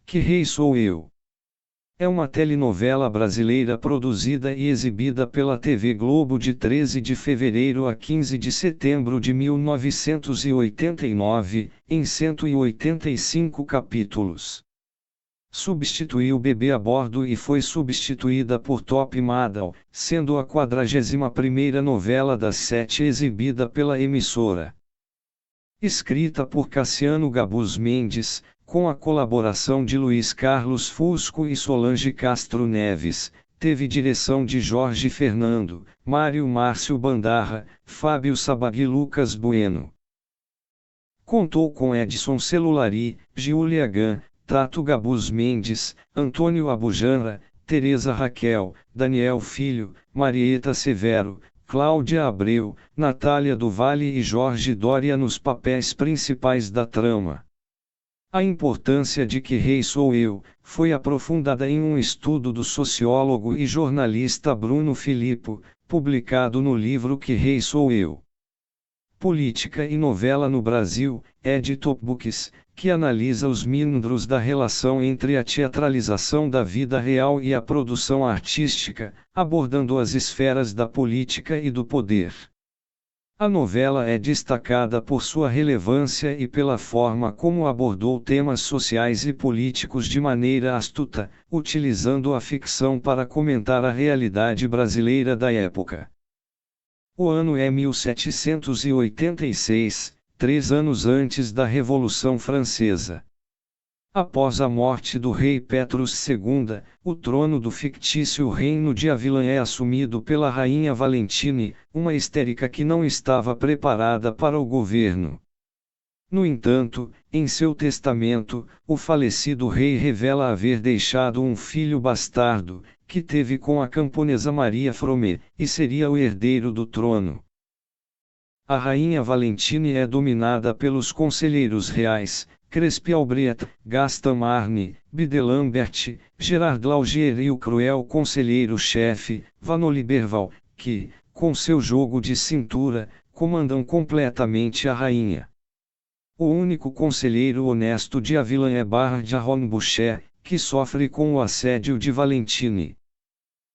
Que Rei Sou Eu? É uma telenovela brasileira produzida e exibida pela TV Globo de 13 de fevereiro a 15 de setembro de 1989, em 185 capítulos. Substituiu Bebê a Bordo e foi substituída por Top Model, sendo a 41ª novela das 7 exibida pela emissora. Escrita por Cassiano Gabus Mendes, com a colaboração de Luiz Carlos Fusco e Solange Castro Neves, teve direção de Jorge Fernando, Mário Márcio Bandarra, Fábio Sabag e Lucas Bueno. Contou com Edson Celulari, Giulia Gan, Tato Gabus Mendes, Antônio Abujanra, Tereza Raquel, Daniel Filho, Marieta Severo, Cláudia Abreu, Natália do Vale e Jorge Doria nos papéis principais da trama. A importância de Que Rei Sou Eu foi aprofundada em um estudo do sociólogo e jornalista Bruno Filippo, publicado no livro Que Rei Sou Eu. Política e Novela no Brasil, Edito Books, que analisa os meandros da relação entre a teatralização da vida real e a produção artística, abordando as esferas da política e do poder. A novela é destacada por sua relevância e pela forma como abordou temas sociais e políticos de maneira astuta, utilizando a ficção para comentar a realidade brasileira da época. O ano é 1786, 3 anos antes da Revolução Francesa. Após a morte do rei Petrus II, o trono do fictício reino de Avilã é assumido pela rainha Valentine, uma histérica que não estava preparada para o governo. No entanto, em seu testamento, o falecido rei revela haver deixado um filho bastardo, que teve com a camponesa Maria Fromet, e seria o herdeiro do trono. A rainha Valentine é dominada pelos conselheiros reais, Crespi Albrecht, Gaston Marne, Bidelambert, Gerard Laugier e o cruel conselheiro-chefe, Vanoliberval, que, com seu jogo de cintura, comandam completamente a rainha. O único conselheiro honesto de Avilã é Barra de Arron Boucher, que sofre com o assédio de Valentine.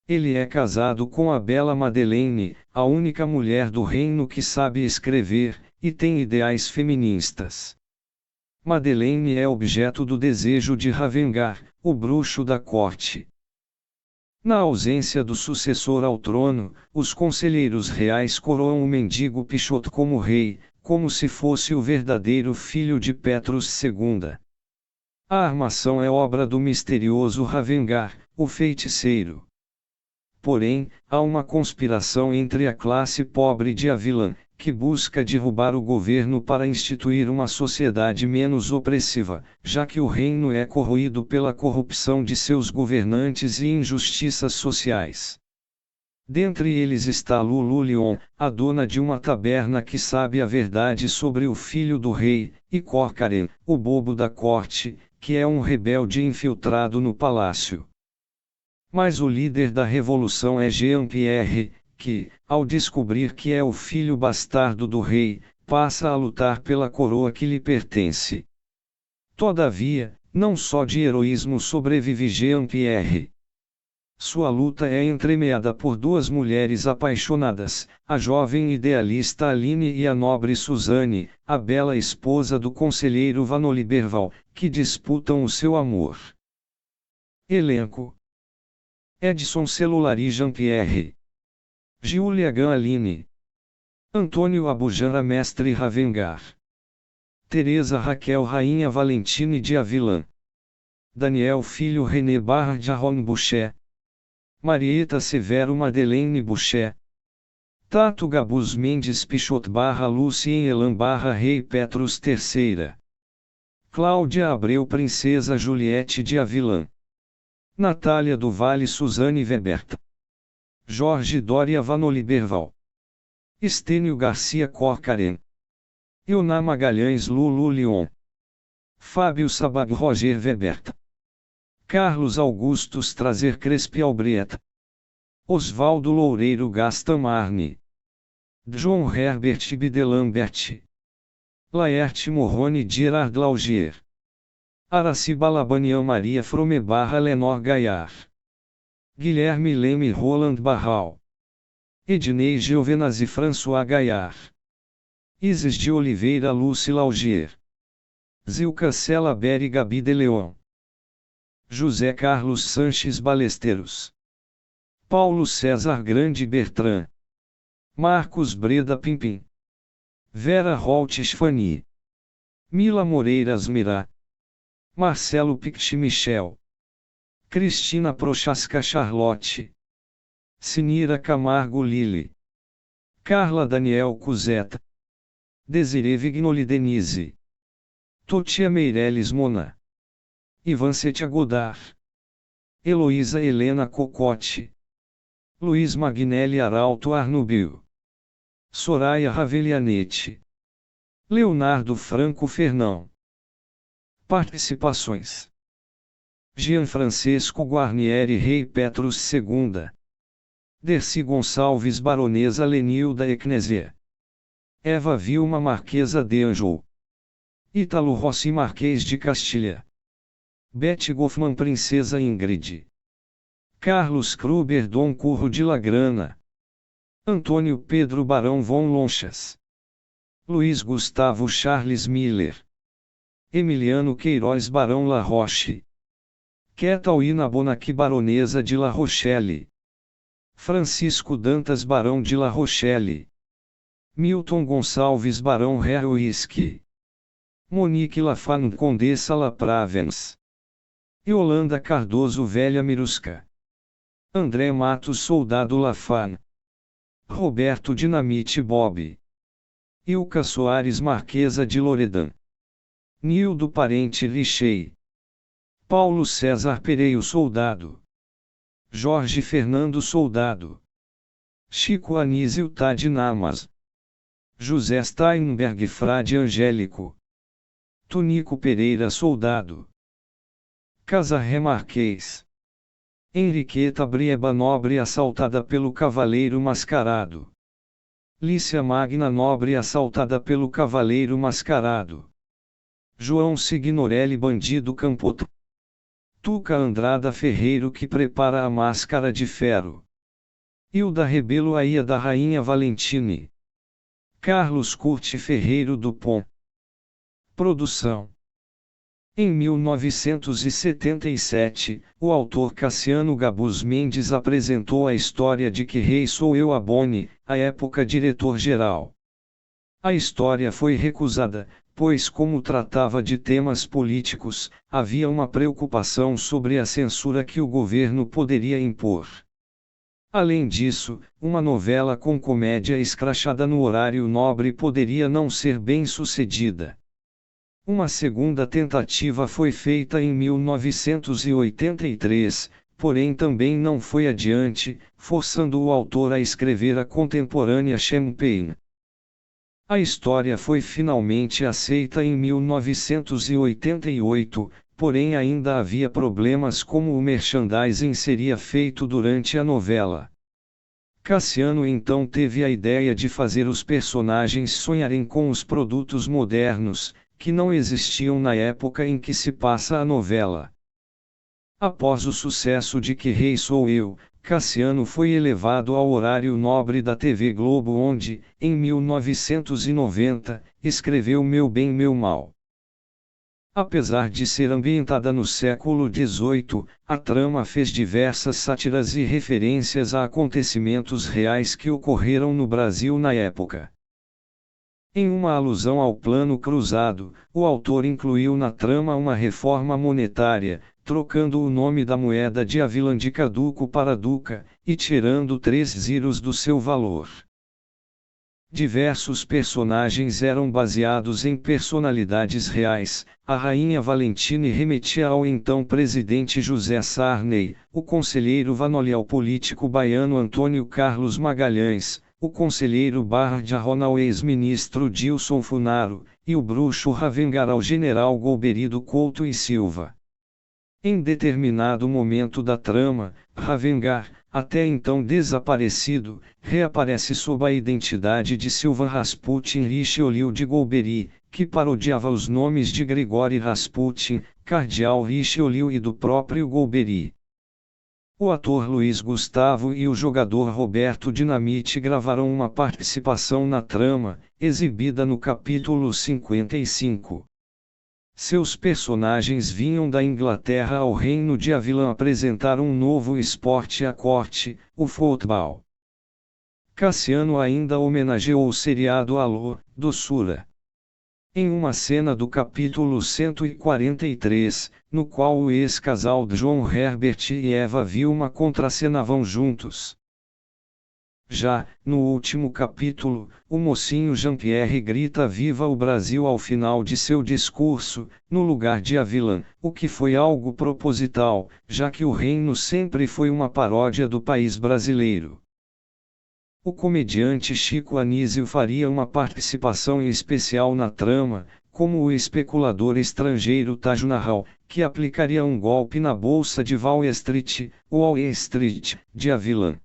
Ele é casado com a bela Madeleine, a única mulher do reino que sabe escrever, e tem ideais feministas. Madeleine é objeto do desejo de Ravengar, o bruxo da corte. Na ausência do sucessor ao trono, os conselheiros reais coroam o mendigo Pichot como rei, como se fosse o verdadeiro filho de Petrus II. A armação é obra do misterioso Ravengar, o feiticeiro. Porém, há uma conspiração entre a classe pobre de Avilã, que busca derrubar o governo para instituir uma sociedade menos opressiva, já que o reino é corroído pela corrupção de seus governantes e injustiças sociais. Dentre eles está Lulu Lyon, a dona de uma taberna que sabe a verdade sobre o filho do rei, e Corcaren, o bobo da corte, que é um rebelde infiltrado no palácio. Mas o líder da revolução é Jean-Pierre, que, ao descobrir que é o filho bastardo do rei, passa a lutar pela coroa que lhe pertence. Todavia, não só de heroísmo sobrevive Jean-Pierre. Sua luta é entremeada por duas mulheres apaixonadas, a jovem idealista Aline e a nobre Suzanne, a bela esposa do conselheiro Vanoliberval, que disputam o seu amor. Elenco: Edson Celulari Jean-Pierre, Giulia Gan Aline, Antônio Abujanra Mestre Ravengar, Tereza Raquel Rainha Valentine de Avilã, Daniel Filho René Barra de Arron Boucher, Marieta Severo Madeleine Boucher, Tato Gabus Mendes Pichot Barra Lucien Elan Barra Rei Petrus III, Cláudia Abreu Princesa Juliette de Avilã, Natália do Vale Suzane Weberta, Jorge Doria Vanoliberval, Estênio Garcia Corcaren, Euná Magalhães Lulu Lyon, Fábio Sabag Roger Weberta, Carlos Augustus Trazer Crespi Albrecht, Osvaldo Loureiro Gaston Marne, John Herbert Bidelambert, Laerte Morrone Gerard Laugier, Araci Balabanian Maria Frome / Lenor Gaillard. Guilherme Leme Roland Barral. Ednei Giovenazzi François Gaillard. Isis de Oliveira Lucy Laugier. Zilca Cela Beri Gabi de Leon. José Carlos Sanches Balesteiros. Paulo César Grande Bertrand. Marcos Breda Pimpim. Vera Holtes Fani. Mila Moreiras Mirá. Marcelo Pict Michel. Cristina Prochaska Charlotte. Sinira Camargo Lili. Carla Daniel Cuzeta. Desirê Vignoli Denise. Totia Meireles Mona. Ivancetia Godard. Heloísa Helena Cocotte. Luiz Magnelli Arauto Arnubio. Soraya Ravelianete. Leonardo Franco Fernão. Participações: Gianfrancesco Guarnieri Rei Petrus II. Dercy Gonçalves Baronesa Lenilda Ecnésia. Eva Vilma Marquesa de Anjou. Ítalo Rossi Marquês de Castilha. Betty Goffman Princesa Ingrid. Carlos Kruber Dom Curro de Lagrana. Antônio Pedro Barão von Lonchas. Luiz Gustavo Charles Miller. Emiliano Queiroz Barão La Roche. Ketalina Bonaqui Baronesa de La Rochelle. Francisco Dantas Barão de La Rochelle. Milton Gonçalves Barão Heroiski. Monique Lafan Condessa La Pravens. Yolanda Cardoso Velha Mirusca. André Matos Soldado Lafan. Roberto Dinamite Bob. Ilka Soares Marquesa de Loredan. Nildo Parente Richey. Paulo César Pereio Soldado. Jorge Fernando Soldado. Chico Anísio Tade Namas. José Steinberg Frade Angélico. Tonico Pereira Soldado. Casarré Marquês. Henriqueta Brieba Nobre assaltada pelo Cavaleiro Mascarado. Lícia Magna Nobre assaltada pelo Cavaleiro Mascarado. João Signorelli Bandido Campoto. Tuca Andrada Ferreiro que prepara a máscara de ferro. Hilda Rebelo Aia da Rainha Valentine. Carlos Curti Ferreiro Dupont. Produção. Em 1977, o autor Cassiano Gabus Mendes apresentou a história de Que Rei Sou Eu a Boni, à época diretor-geral. A história foi recusada, pois como tratava de temas políticos, havia uma preocupação sobre a censura que o governo poderia impor. Além disso, uma novela com comédia escrachada no horário nobre poderia não ser bem sucedida. Uma segunda tentativa foi feita em 1983, porém também não foi adiante, forçando o autor a escrever a contemporânea Champagne. A história foi finalmente aceita em 1988, porém ainda havia problemas como o merchandising seria feito durante a novela. Cassiano então teve a ideia de fazer os personagens sonharem com os produtos modernos, que não existiam na época em que se passa a novela. Após o sucesso de Que Rei Sou Eu, Cassiano foi elevado ao horário nobre da TV Globo onde, em 1990, escreveu Meu Bem Meu Mal. Apesar de ser ambientada no século XVIII, a trama fez diversas sátiras e referências a acontecimentos reais que ocorreram no Brasil na época. Em uma alusão ao Plano Cruzado, o autor incluiu na trama uma reforma monetária, trocando o nome da moeda de Avilan de caduco para duca, e tirando 3 ziros do seu valor. Diversos personagens eram baseados em personalidades reais. A rainha Valentine remetia ao então presidente José Sarney, o conselheiro Vanoli ao político baiano Antônio Carlos Magalhães, o conselheiro Barjarron ao ex-ministro Dilson Funaro, e o bruxo Ravengar ao general Golberido Couto e Silva. Em determinado momento da trama, Ravengar, até então desaparecido, reaparece sob a identidade de Silvan Rasputin Richelieu de Golbery, que parodiava os nomes de Grigori Rasputin, cardeal Richelieu e do próprio Golbery. O ator Luiz Gustavo e o jogador Roberto Dinamite gravaram uma participação na trama, exibida no capítulo 55. Seus personagens vinham da Inglaterra ao reino de Avilã apresentar um novo esporte à corte, o futebol. Cassiano ainda homenageou o seriado Alô, doçura. Em uma cena do capítulo 143, no qual o ex-casal John Herbert e Eva Vilma contracenavam juntos. Já, no último capítulo, o mocinho Jean-Pierre grita Viva o Brasil ao final de seu discurso, no lugar de Avilã, o que foi algo proposital, já que o reino sempre foi uma paródia do país brasileiro. O comediante Chico Anísio faria uma participação especial na trama, como o especulador estrangeiro Taj Mahal, que aplicaria um golpe na bolsa de Wall Street, Wall Street, de Avilã.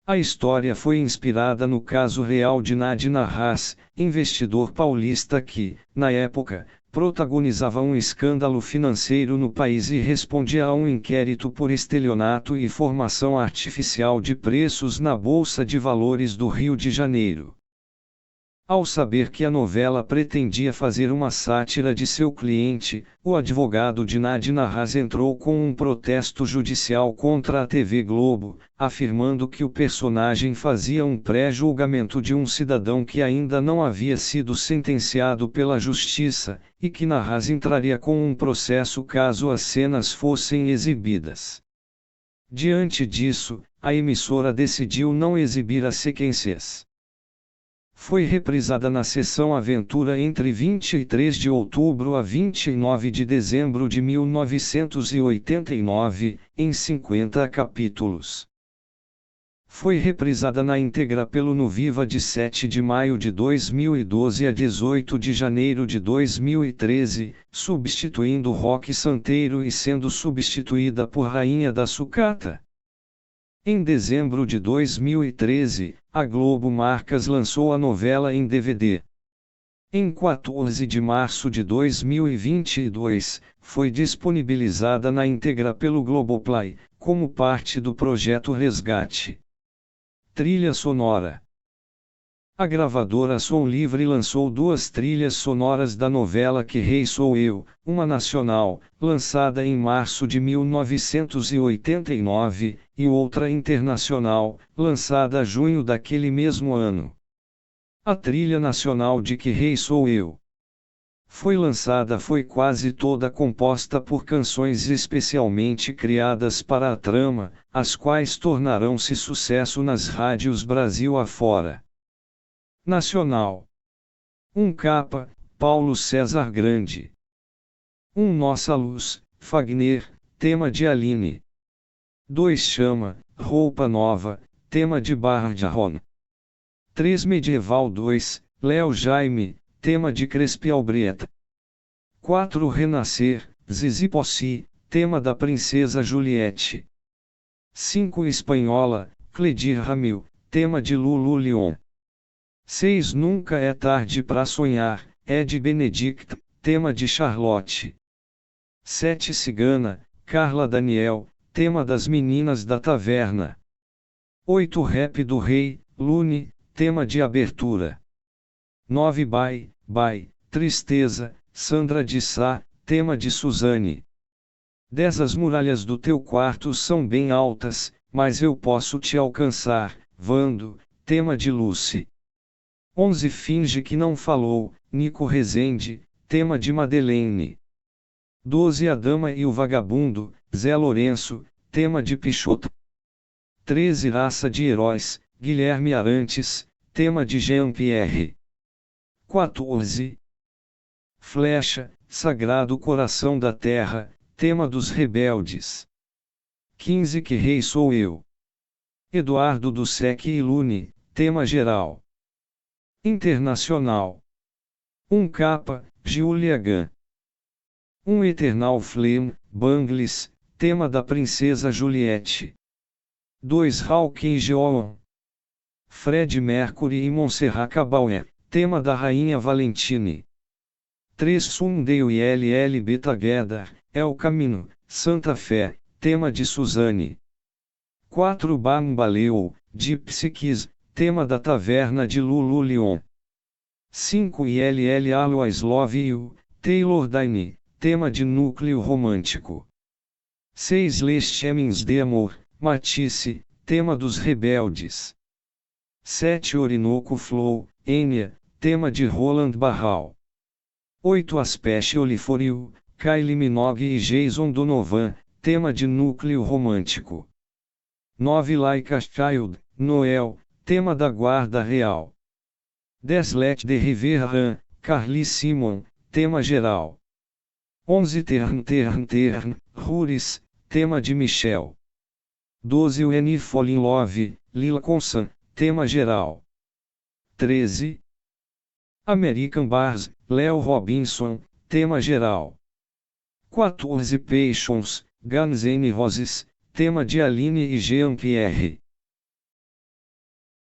A história foi inspirada no caso real de Nadine Haas, investidor paulista que, na época, protagonizava um escândalo financeiro no país e respondia a um inquérito por estelionato e formação artificial de preços na Bolsa de Valores do Rio de Janeiro. Ao saber que a novela pretendia fazer uma sátira de seu cliente, o advogado de Nadine Haas entrou com um protesto judicial contra a TV Globo, afirmando que o personagem fazia um pré-julgamento de um cidadão que ainda não havia sido sentenciado pela justiça, e que Haas entraria com um processo caso as cenas fossem exibidas. Diante disso, a emissora decidiu não exibir as sequências. Foi reprisada na sessão Aventura entre 23 de outubro a 29 de dezembro de 1989, em 50 capítulos. Foi reprisada na íntegra pelo No Viva de 7 de maio de 2012 a 18 de janeiro de 2013, substituindo Roque Santeiro e sendo substituída por Rainha da Sucata. Em dezembro de 2013, a Globo Marcas lançou a novela em DVD. Em 14 de março de 2022, foi disponibilizada na íntegra pelo Globoplay, como parte do projeto Resgate. Trilha sonora. A gravadora Som Livre lançou duas trilhas sonoras da novela Que Rei Sou Eu, uma nacional, lançada em março de 1989, e outra internacional, lançada em junho daquele mesmo ano. A trilha nacional de Que Rei Sou Eu foi quase toda composta por canções especialmente criadas para a trama, as quais tornarão-se sucesso nas rádios Brasil afora. Nacional. 1 Capa, Paulo César Grande. 1 Nossa Luz, Fagner, tema de Aline. 2 Chama, Roupa Nova, tema de Barjarron. 3 Medieval 2, Léo Jaime, tema de Crespi Albrieta. 4 Renascer, Zizi Possi, tema da Princesa Juliette. 5 Espanhola, Cledir Ramil, tema de Lulu Leon. 6 Nunca é Tarde pra Sonhar, Ed Benedict, tema de Charlotte. 7 Cigana, Carla Daniel, tema das Meninas da Taverna. 8 Rap do Rei, Lune, tema de abertura. 9 Bye, Tristeza, Sandra de Sá, tema de Suzane. 10 As muralhas do teu quarto são bem altas, mas eu posso te alcançar, Vando, tema de Lucy. 11 Finge que não falou, Nico Rezende, tema de Madeleine. 12 A Dama e o Vagabundo, Zé Lourenço, tema de Pichoto. 13 Raça de Heróis, Guilherme Arantes, tema de Jean-Pierre. 14 Flecha, Sagrado Coração da Terra, tema dos Rebeldes. 15 Que Rei Sou Eu. Eduardo do Sec e Lune, tema geral. Internacional. 1 Capa, Julia Gunn. 1 Eternal Flame, Bangles, tema da Princesa Juliette. 2 Hawking Joan. Fred Mercury e Montserrat Caballé, tema da Rainha Valentine. 3 Sunday We LL Be Together, É o Caminho, Santa Fé, tema de Suzane. 4 Bambaleo, Gypsy Kiss, tema da Taverna de Lulu Leon. 5 ILL Always Love You, Taylor Dayne, tema de núcleo romântico. 6 Les Chemins de Amor, Matisse, tema dos rebeldes. 7 Orinoco Flow, Enya, tema de Roland Barral. 8 Especially for You, Kylie Minogue e Jason Donovan, tema de núcleo romântico. 9 Like a Child, Noel, tema da guarda real. 10 Let the River Run, Carly Simon, tema geral. 11 Turn, Ruris, tema de Michel. 12 When I Fall in Love, Lila Consan, tema geral. 13 American Bars, Léo Robinson, tema geral. 14 Passions, Guns N' Roses, tema de Aline e Jean Pierre.